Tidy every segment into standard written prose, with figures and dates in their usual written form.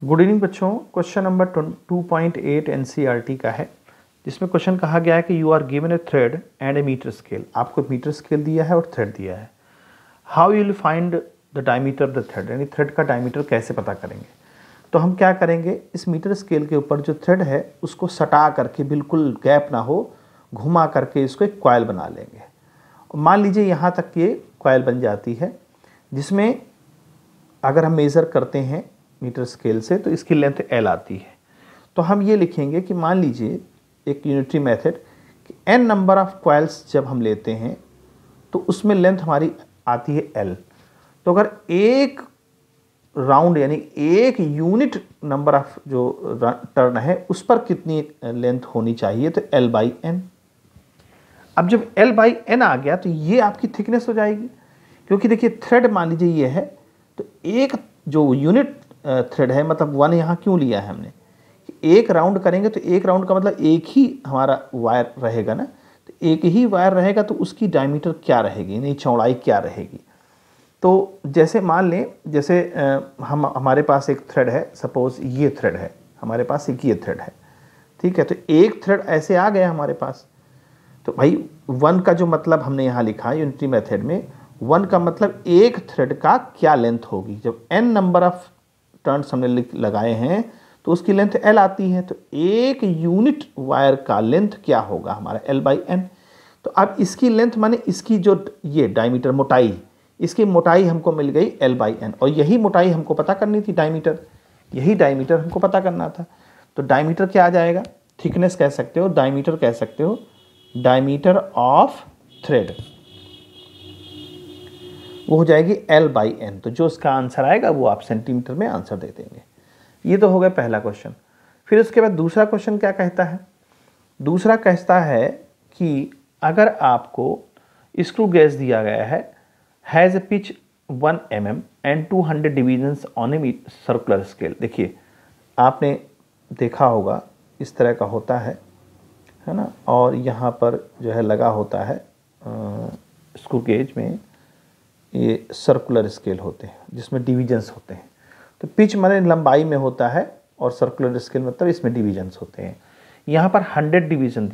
Good evening बच्चों। Question number 2.8 NCERT का है, जिसमें क्वेश्चन कहा गया है कि you are given a thread and a meter scale. आपको मीटर स्केल दिया है और थ्रेड दिया है। How you will find the diameter of the thread, यानी थ्रेड का डायमीटर कैसे पता करेंगे। तो हम क्या करेंगे, इस मीटर स्केल के ऊपर जो थ्रेड है उसको सटा करके, बिल्कुल गैप ना हो, घुमा करके इसको एक कॉइल बना लेंगे। मान लीजिए यहाँ तक ये कॉइल बन जाती है, जिसमें अगर हम मेज़र करते हैं मीटर स्केल से तो इसकी लेंथ L आती है। तो हम ये लिखेंगे कि मान लीजिए एक यूनिटरी मेथड कि n नंबर ऑफ कॉइल्स जब हम लेते हैं तो उसमें लेंथ हमारी आती है L। तो अगर एक राउंड यानी एक यूनिट नंबर ऑफ जो टर्न है उस पर कितनी लेंथ होनी चाहिए, तो L/n। अब जब L/n आ गया तो ये आपकी थिकनेस हो जाएगी, क्योंकि देखिए थ्रेड मान लीजिए ये है, तो एक जो यूनिट थ्रेड है, मतलब वन यहाँ क्यों लिया है हमने, एक राउंड करेंगे तो एक राउंड का मतलब एक ही हमारा वायर रहेगा ना, तो एक ही वायर रहेगा तो उसकी डायमीटर क्या रहेगी, यानी चौड़ाई क्या रहेगी। तो जैसे मान लें, जैसे हमारे पास एक थ्रेड है, सपोज ये थ्रेड है हमारे पास, एक ये थ्रेड है, ठीक है। तो एक थ्रेड ऐसे आ गया हमारे पास, तो भाई वन का जो मतलब हमने यहाँ लिखा यूनिटरी मेथड में, वन का मतलब एक थ्रेड का क्या लेंथ होगी। जब n नंबर ऑफ टर्न्स हमने लगाए हैं तो उसकी लेंथ L आती है, तो एक यूनिट वायर का लेंथ क्या होगा हमारा L/n। तो अब इसकी लेंथ माने इसकी जो ये डायमीटर मोटाई, इसकी मोटाई हमको मिल गई L/n, और यही मोटाई हमको पता करनी थी, डायमीटर, यही डायमीटर हमको पता करना था। तो डायमीटर क्या आ जाएगा, थिकनेस कह सकते हो, डायमीटर कह सकते हो, डायमीटर ऑफ थ्रेड, वो हो जाएगी L/n। तो जो इसका आंसर आएगा वो आप सेंटीमीटर में आंसर दे देंगे। ये तो हो गया पहला क्वेश्चन। फिर उसके बाद दूसरा क्वेश्चन क्या कहता है, दूसरा कहता है कि अगर आपको स्क्रू गेज दिया गया है, has a pitch 1 mm and 200 divisions on a circular scale. देखिए आपने देखा होगा इस तरह का होता है ना, और यहाँ पर जो है लगा होता है स्क्रू गेज में ये सर्कुलर स्केल होते हैं जिसमें डिवीजन्स होते हैं। तो पिच माने लंबाई में होता है और सर्कुलर स्केल मतलब इसमें डिवीजन्स होते हैं। यहाँ पर 200 डिवीजन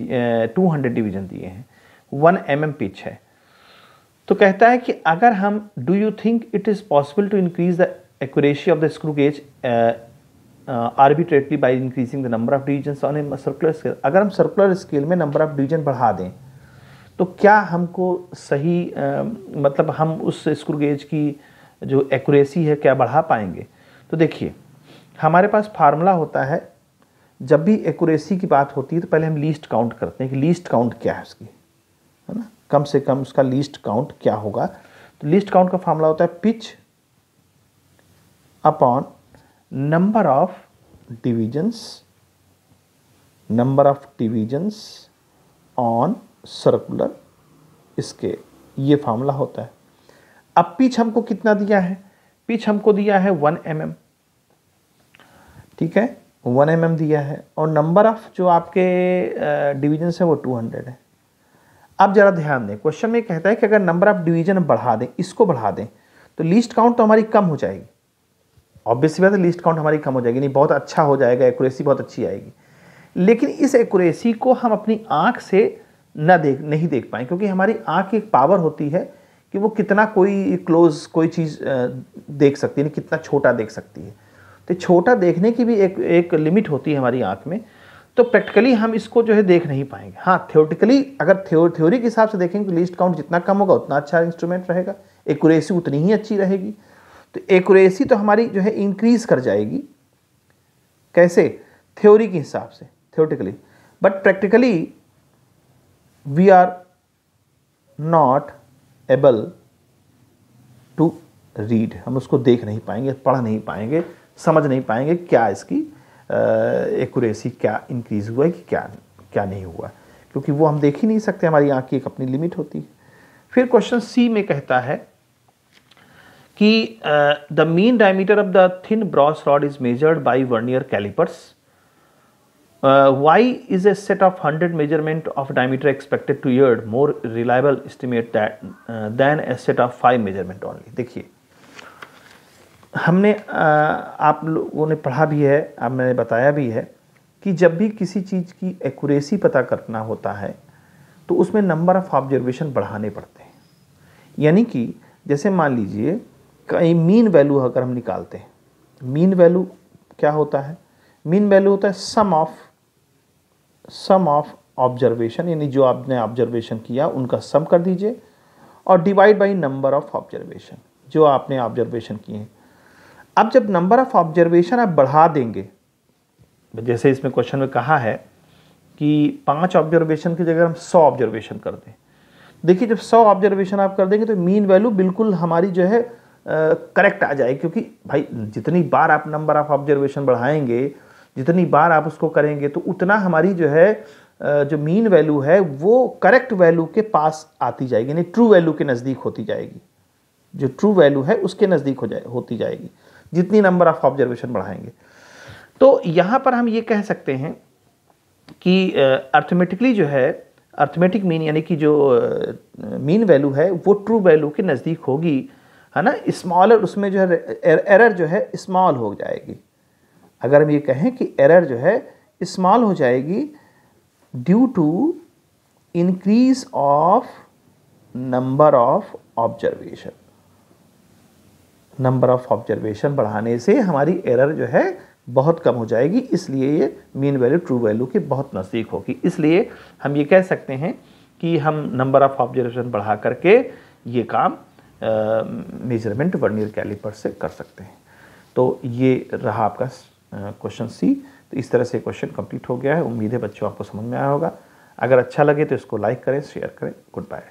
दिए हैं, 1 mm पिच है। तो कहता है कि अगर हम, do you think it is possible to increase the accuracy of the screw gauge arbitrarily by increasing the number of divisions on a circular scale. अगर हम सर्कुलर स्केल में नंबर ऑफ डिवीजन बढ़ा दें तो क्या हमको सही मतलब हम उस स्क्रू गेज की जो एक्यूरेसी है क्या बढ़ा पाएंगे। तो देखिए हमारे पास फार्मूला होता है, जब भी एक्यूरेसी की बात होती है तो पहले हम लीस्ट काउंट करते हैं कि लीस्ट काउंट क्या है उसकी, है ना, कम से कम उसका लीस्ट काउंट क्या होगा। तो लीस्ट काउंट का फार्मूला होता है pitch upon number of divisions on circular scale, ये फार्मूला होता है। अब पिच हमको कितना दिया है, पिच हमको दिया है 1 mm, ठीक है, 1 mm दिया है, और नंबर ऑफ जो आपके डिवीजन है वो 200 है। अब जरा ध्यान दें, क्वेश्चन में कहता है कि अगर नंबर ऑफ डिवीजन बढ़ा दें, इसको बढ़ा दें, तो लीस्ट काउंट तो हमारी कम हो जाएगी, ऑब्वियसली बात है, लीस्ट काउंट हमारी कम हो जाएगी, नहीं बहुत अच्छा हो जाएगा, एक्यूरेसी बहुत अच्छी आएगी। लेकिन इस एक्यूरेसी को हम अपनी आंख से नहीं देख पाए, क्योंकि हमारी आंख की एक पावर होती है कि वो कितना कोई क्लोज कोई चीज़ देख सकती है, कितना छोटा देख सकती है। तो छोटा देखने की भी एक लिमिट होती है हमारी आंख में। तो प्रैक्टिकली हम इसको जो है देख नहीं पाएंगे। हाँ, थ्योरेटिकली अगर थ्योरी के हिसाब से देखेंगे तो लीस्ट काउंट जितना कम होगा उतना अच्छा इंस्ट्रूमेंट रहेगा, एक्यूरेसी उतनी ही अच्छी रहेगी। तो एक्यूरेसी तो हमारी जो है इंक्रीज कर जाएगी, कैसे, थ्योरी के हिसाब से, theoretically, but practically we are not able to read, हम उसको देख नहीं पाएंगे, पढ़ नहीं पाएंगे, समझ नहीं पाएंगे क्या इसकी एक्यूरेसी क्या इंक्रीज हुआ है कि क्या नहीं हुआ, क्योंकि वो हम देख ही नहीं सकते, हमारी आंख की एक अपनी लिमिट होती है। फिर क्वेश्चन सी में कहता है कि the mean diameter of the thin brass rod is measured by vernier callipers. Why is a set of 100 measurement of diameter expected to yield more reliable estimate than a set of 5 measurement only। देखिए हमने आप लोगों ने पढ़ा भी है, अब मैंने बताया भी है कि जब भी किसी चीज़ की एक्यूरेसी पता करना होता है तो उसमें नंबर ऑफ़ ऑब्जर्वेशन बढ़ाने पड़ते हैं। यानी कि जैसे मान लीजिए कहीं मीन वैल्यू अगर हम निकालते हैं, मीन वैल्यू क्या होता है? मीन वैल्यू होता है सम ऑफ ऑब्जर्वेशन, यानी जो आपने ऑब्जर्वेशन किया उनका सम कर दीजिए और divide by number of observation, जो आपने ऑब्जर्वेशन किए हैं। अब जब नंबर ऑफ ऑब्जर्वेशन आप बढ़ा देंगे, जैसे इसमें क्वेश्चन में कहा है कि 5 ऑब्जर्वेशन की जगह हम 100 ऑब्जर्वेशन कर दें। देखिए जब 100 ऑब्जर्वेशन आप कर देंगे तो मीन वैल्यू बिल्कुल हमारी जो है करेक्ट आ जाएगी, क्योंकि भाई जितनी बार आप नंबर ऑफ ऑब्जर्वेशन बढ़ाएंगे, जितनी बार आप उसको करेंगे तो उतना हमारी जो है जो मीन वैल्यू है वो करेक्ट वैल्यू के पास आती जाएगी, यानी ट्रू वैल्यू के नज़दीक होती जाएगी। जो ट्रू वैल्यू है उसके नज़दीक होती जाएगी जितनी नंबर ऑफ ऑब्जर्वेशन बढ़ाएंगे। तो यहाँ पर हम ये कह सकते हैं कि अर्थमेटिकली जो है, अर्थमेटिक मीन यानी कि जो मीन वैल्यू है वो ट्रू वैल्यू के नज़दीक होगी, है ना। स्मॉलर उसमें जो है एरर जो है स्मॉल हो जाएगी। अगर हम ये कहें कि एरर जो है स्मॉल हो जाएगी due to increase of number of observation. Number of observation बढ़ाने से हमारी एरर जो है बहुत कम हो जाएगी, इसलिए ये मीन वैल्यू ट्रू वैल्यू के बहुत नज़दीक होगी। इसलिए हम ये कह सकते हैं कि हम नंबर ऑफ ऑब्जर्वेशन बढ़ा करके ये काम मेजरमेंट वर्नियर कैलिपर से कर सकते हैं। तो ये रहा आपका क्वेश्चन सी। तो इस तरह से क्वेश्चन कंप्लीट हो गया है। उम्मीद है बच्चों आपको समझ में आया होगा। अगर अच्छा लगे तो इसको लाइक करें, शेयर करें। Good bye.